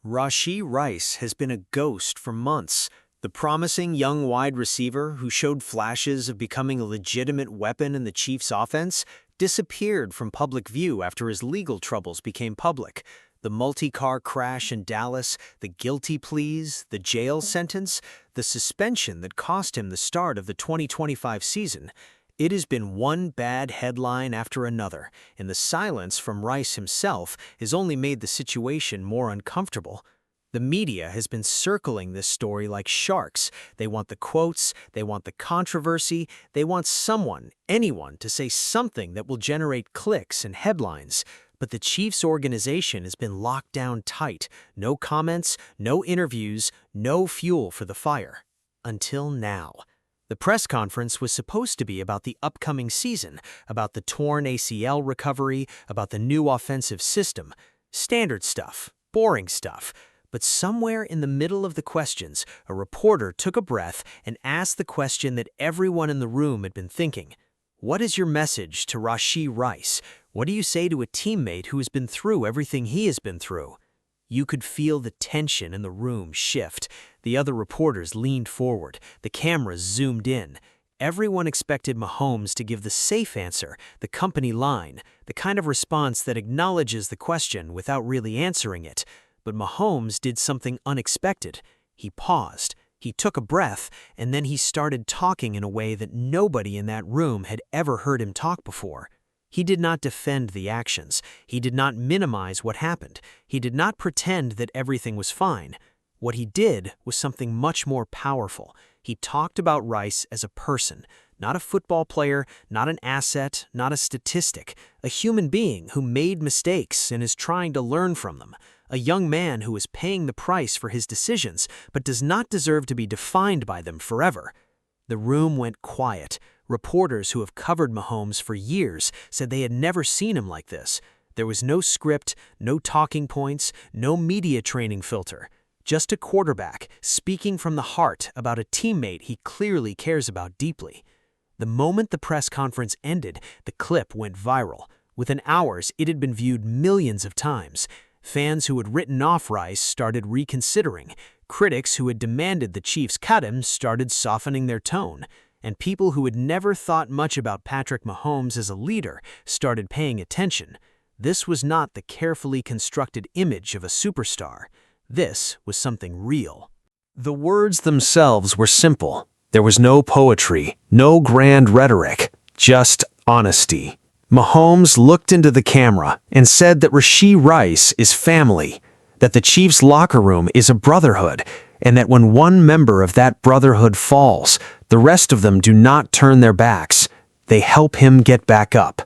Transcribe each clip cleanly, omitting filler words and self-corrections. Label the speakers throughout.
Speaker 1: Rashee Rice has been a ghost for months. The promising young wide receiver who showed flashes of becoming a legitimate weapon in the Chiefs' offense disappeared from public view after his legal troubles became public. The multi-car crash in Dallas, the guilty pleas, the jail sentence, the suspension that cost him the start of the 2025 season. It has been one bad headline after another, and the silence from Rice himself has only made the situation more uncomfortable. The media has been circling this story like sharks. They want the quotes, they want the controversy, they want someone, anyone, to say something that will generate clicks and headlines. But the Chiefs organization has been locked down tight. No comments, no interviews, no fuel for the fire. Until now. The press conference was supposed to be about the upcoming season, about the torn ACL recovery, about the new offensive system. Standard stuff, boring stuff. But somewhere in the middle of the questions, a reporter took a breath and asked the question that everyone in the room had been thinking. What is your message to Rashee Rice? What do you say to a teammate who has been through everything he has been through? You could feel the tension in the room shift. The other reporters leaned forward. The cameras zoomed in. Everyone expected Mahomes to give the safe answer, the company line, the kind of response that acknowledges the question without really answering it. But Mahomes did something unexpected. He paused. He took a breath, and then he started talking in a way that nobody in that room had ever heard him talk before. He did not defend the actions. He did not minimize what happened. He did not pretend that everything was fine. What he did was something much more powerful. He talked about Rice as a person, not a football player, not an asset, not a statistic, a human being who made mistakes and is trying to learn from them, a young man who is paying the price for his decisions but does not deserve to be defined by them forever. The room went quiet. Reporters who have covered Mahomes for years said they had never seen him like this. There was no script, no talking points, no media training filter. Just a quarterback speaking from the heart about a teammate he clearly cares about deeply. The moment the press conference ended, the clip went viral. Within hours, it had been viewed millions of times. Fans who had written off Rice started reconsidering. Critics who had demanded the Chiefs cut him started softening their tone. And people who had never thought much about Patrick Mahomes as a leader started paying attention. This was not the carefully constructed image of a superstar. This was something real. The words themselves were simple. There was no poetry, no grand rhetoric, just honesty. Mahomes looked into the camera and said that Rashee Rice is family, that the Chiefs' locker room is a brotherhood, and that when one member of that brotherhood falls, the rest of them do not turn their backs. They help him get back up.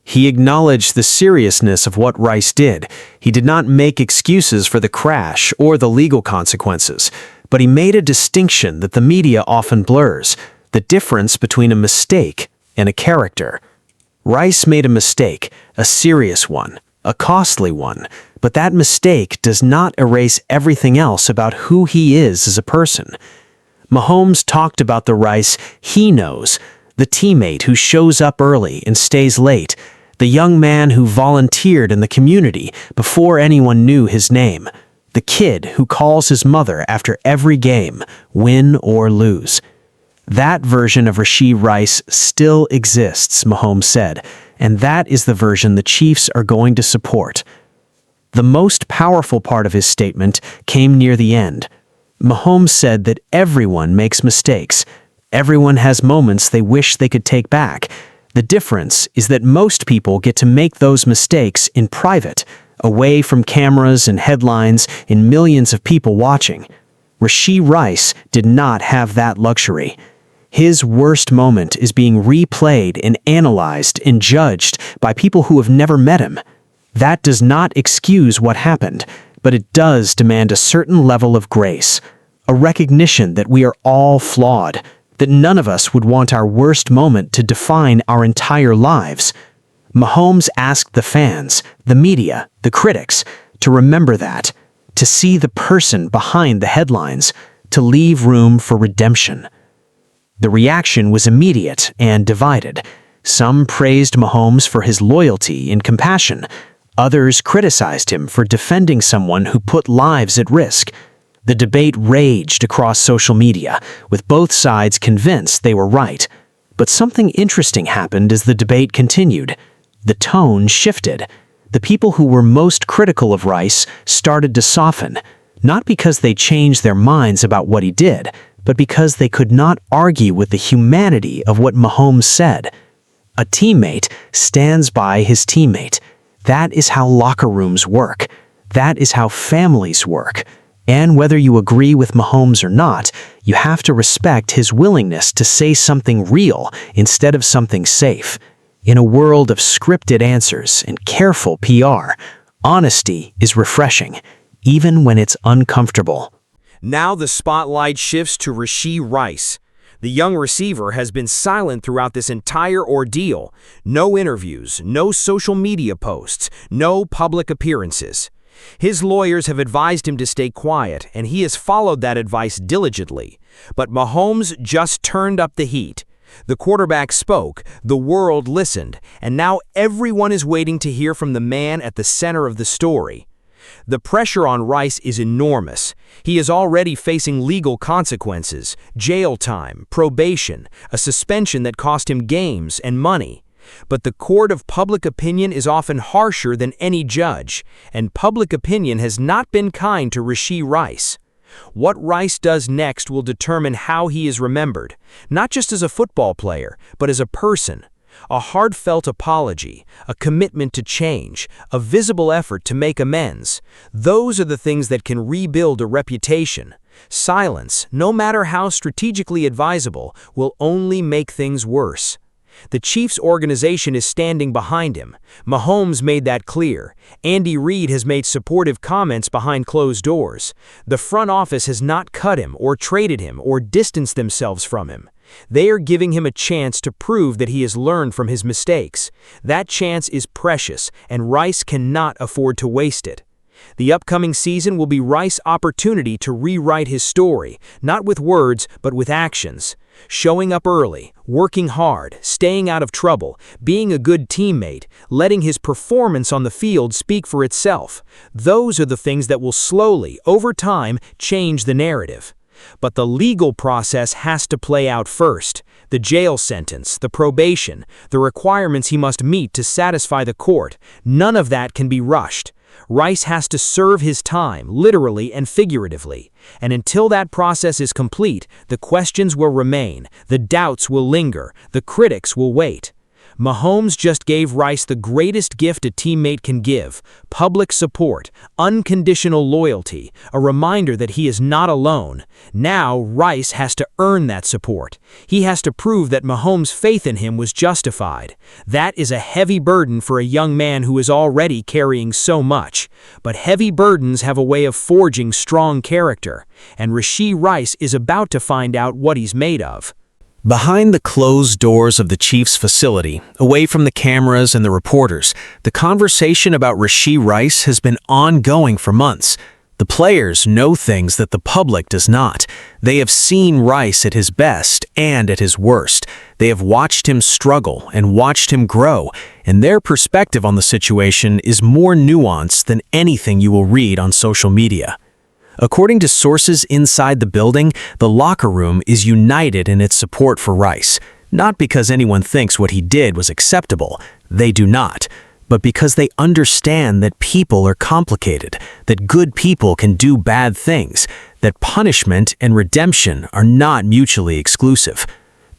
Speaker 1: He acknowledged the seriousness of what Rice did. He did not make excuses for the crash or the legal consequences, but he made a distinction that the media often blurs, the difference between a mistake and a character. Rice made a mistake, a serious one, a costly one, but that mistake does not erase everything else about who he is as a person. Mahomes talked about the Rice he knows, the teammate who shows up early and stays late, the young man who volunteered in the community before anyone knew his name, the kid who calls his mother after every game, win or lose. That version of Rashee Rice still exists, Mahomes said, and that is the version the Chiefs are going to support. The most powerful part of his statement came near the end. Mahomes said that everyone makes mistakes. Everyone has moments they wish they could take back. The difference is that most people get to make those mistakes in private, away from cameras and headlines and millions of people watching. Rashee Rice did not have that luxury. His worst moment is being replayed and analyzed and judged by people who have never met him. That does not excuse what happened, but it does demand a certain level of grace, a recognition that we are all flawed, that none of us would want our worst moment to define our entire lives. Mahomes asked the fans, the media, the critics, to remember that, to see the person behind the headlines, to leave room for redemption. The reaction was immediate and divided. Some praised Mahomes for his loyalty and compassion. Others criticized him for defending someone who put lives at risk. The debate raged across social media, with both sides convinced they were right. But something interesting happened as the debate continued. The tone shifted. The people who were most critical of Rice started to soften, not because they changed their minds about what he did, but because they could not argue with the humanity of what Mahomes said. A teammate stands by his teammate. That is how locker rooms work. That is how families work. And whether you agree with Mahomes or not, you have to respect his willingness to say something real instead of something safe. In a world of scripted answers and careful PR, honesty is refreshing, even when it's uncomfortable.
Speaker 2: Now the spotlight shifts to Rashee Rice. The young receiver has been silent throughout this entire ordeal. No interviews, no social media posts, no public appearances. His lawyers have advised him to stay quiet, and he has followed that advice diligently. But Mahomes just turned up the heat. The quarterback spoke, the world listened, and now everyone is waiting to hear from the man at the center of the story. The pressure on Rice is enormous. He is already facing legal consequences, jail time, probation, a suspension that cost him games and money. But the court of public opinion is often harsher than any judge, and public opinion has not been kind to Rashee Rice. What Rice does next will determine how he is remembered, not just as a football player, but as a person. A heartfelt apology, a commitment to change, a visible effort to make amends. Those are the things that can rebuild a reputation. Silence, no matter how strategically advisable, will only make things worse. The Chiefs' organization is standing behind him. Mahomes made that clear. Andy Reid has made supportive comments behind closed doors. The front office has not cut him or traded him or distanced themselves from him. They are giving him a chance to prove that he has learned from his mistakes. That chance is precious, and Rice cannot afford to waste it. The upcoming season will be Rice's opportunity to rewrite his story, not with words, but with actions. Showing up early, working hard, staying out of trouble, being a good teammate, letting his performance on the field speak for itself. Those are the things that will slowly, over time, change the narrative. But the legal process has to play out first. The jail sentence, the probation, the requirements he must meet to satisfy the court, none of that can be rushed. Rice has to serve his time, literally and figuratively. And until that process is complete, the questions will remain, the doubts will linger, the critics will wait. Mahomes just gave Rice the greatest gift a teammate can give: public support, unconditional loyalty, a reminder that he is not alone. Now Rice has to earn that support. He has to prove that Mahomes' faith in him was justified. That is a heavy burden for a young man who is already carrying so much. But heavy burdens have a way of forging strong character, and Rashee Rice is about to find out what he's made of.
Speaker 1: Behind the closed doors of the Chiefs' facility, away from the cameras and the reporters, the conversation about Rashee Rice has been ongoing for months. The players know things that the public does not. They have seen Rice at his best and at his worst. They have watched him struggle and watched him grow, and their perspective on the situation is more nuanced than anything you will read on social media. According to sources inside the building, the locker room is united in its support for Rice, not because anyone thinks what he did was acceptable. They do not. But because they understand that people are complicated, that good people can do bad things, that punishment and redemption are not mutually exclusive.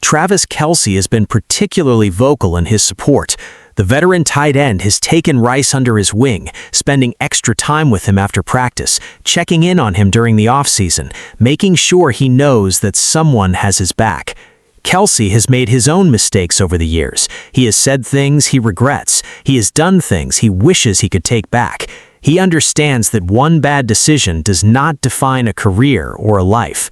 Speaker 1: Travis Kelce has been particularly vocal in his support. The veteran tight end has taken Rice under his wing, spending extra time with him after practice, checking in on him during the offseason, making sure he knows that someone has his back. Kelce has made his own mistakes over the years. He has said things he regrets. He has done things he wishes he could take back. He understands that one bad decision does not define a career or a life.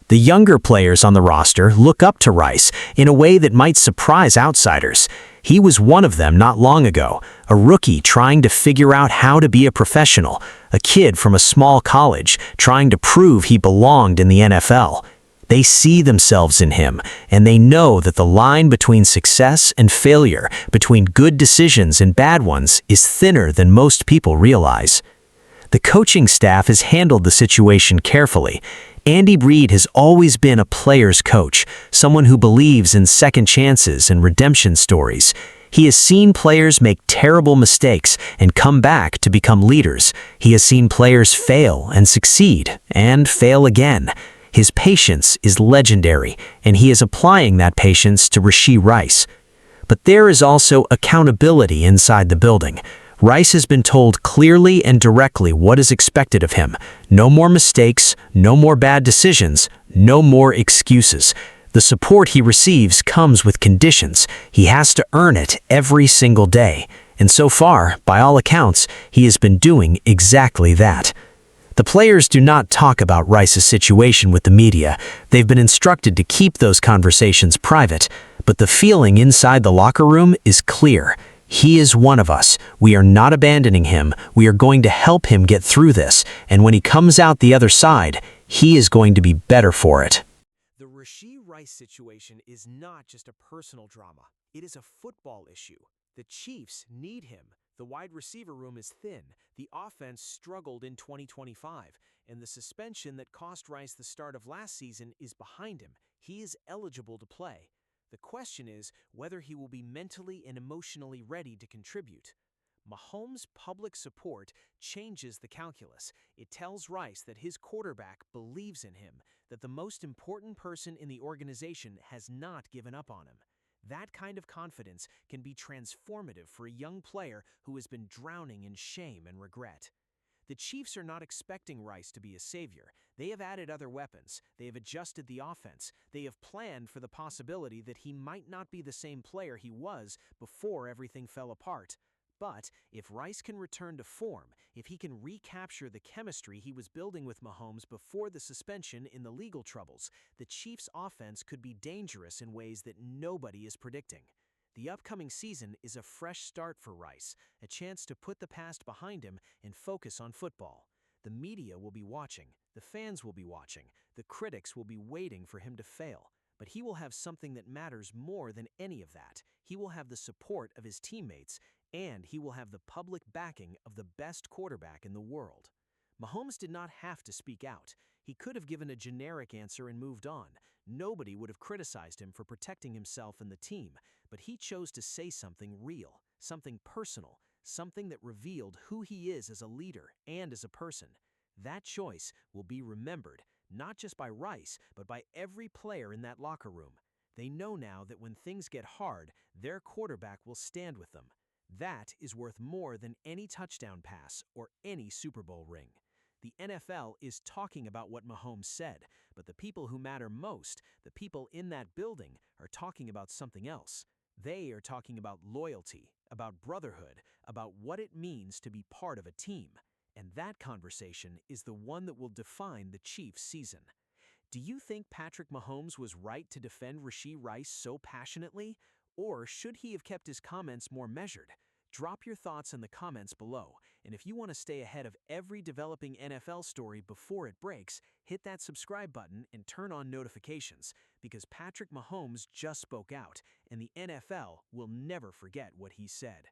Speaker 1: The younger players on the roster look up to Rice in a way that might surprise outsiders. He was one of them not long ago, a rookie trying to figure out how to be a professional, a kid from a small college trying to prove he belonged in the NFL. They see themselves in him, and they know that the line between success and failure, between good decisions and bad ones, is thinner than most people realize. The coaching staff has handled the situation carefully. Andy Reid has always been a player's coach, someone who believes in second chances and redemption stories. He has seen players make terrible mistakes and come back to become leaders. He has seen players fail and succeed, and fail again. His patience is legendary, and he is applying that patience to Rashee Rice. But there is also accountability inside the building. Rice has been told clearly and directly what is expected of him. No more mistakes, no more bad decisions, no more excuses. The support he receives comes with conditions. He has to earn it every single day. And so far, by all accounts, he has been doing exactly that. The players do not talk about Rice's situation with the media. They've been instructed to keep those conversations private. But the feeling inside the locker room is clear. He is one of us. We are not abandoning him. We are going to help him get through this. And when he comes out the other side, he is going to be better for it.
Speaker 2: The Rashee Rice situation is not just a personal drama. It is a football issue. The Chiefs need him. The wide receiver room is thin. The offense struggled in 2025. And the suspension that cost Rice the start of last season is behind him. He is eligible to play. The question is whether he will be mentally and emotionally ready to contribute. Mahomes' public support changes the calculus. It tells Rice that his quarterback believes in him, that the most important person in the organization has not given up on him. That kind of confidence can be transformative for a young player who has been drowning in shame and regret. The Chiefs are not expecting Rice to be a savior. They have added other weapons. They have adjusted the offense. They have planned for the possibility that he might not be the same player he was before everything fell apart. But if Rice can return to form, if he can recapture the chemistry he was building with Mahomes before the suspension in the legal troubles, the Chiefs' offense could be dangerous in ways that nobody is predicting. The upcoming season is a fresh start for Rice, a chance to put the past behind him and focus on football. The media will be watching, the fans will be watching, the critics will be waiting for him to fail. But he will have something that matters more than any of that. He will have the support of his teammates, and he will have the public backing of the best quarterback in the world. Mahomes did not have to speak out. He could have given a generic answer and moved on. Nobody would have criticized him for protecting himself and the team, but he chose to say something real, something personal, something that revealed who he is as a leader and as a person. That choice will be remembered, not just by Rice, but by every player in that locker room. They know now that when things get hard, their quarterback will stand with them. That is worth more than any touchdown pass or any Super Bowl ring. The NFL is talking about what Mahomes said, but the people who matter most, the people in that building, are talking about something else. They are talking about loyalty, about brotherhood, about what it means to be part of a team. And that conversation is the one that will define the Chiefs' season. Do you think Patrick Mahomes was right to defend Rashee Rice so passionately? Or should he have kept his comments more measured? Drop your thoughts in the comments below. And if you want to stay ahead of every developing NFL story before it breaks, hit that subscribe button and turn on notifications, because Patrick Mahomes just spoke out, and the NFL will never forget what he said.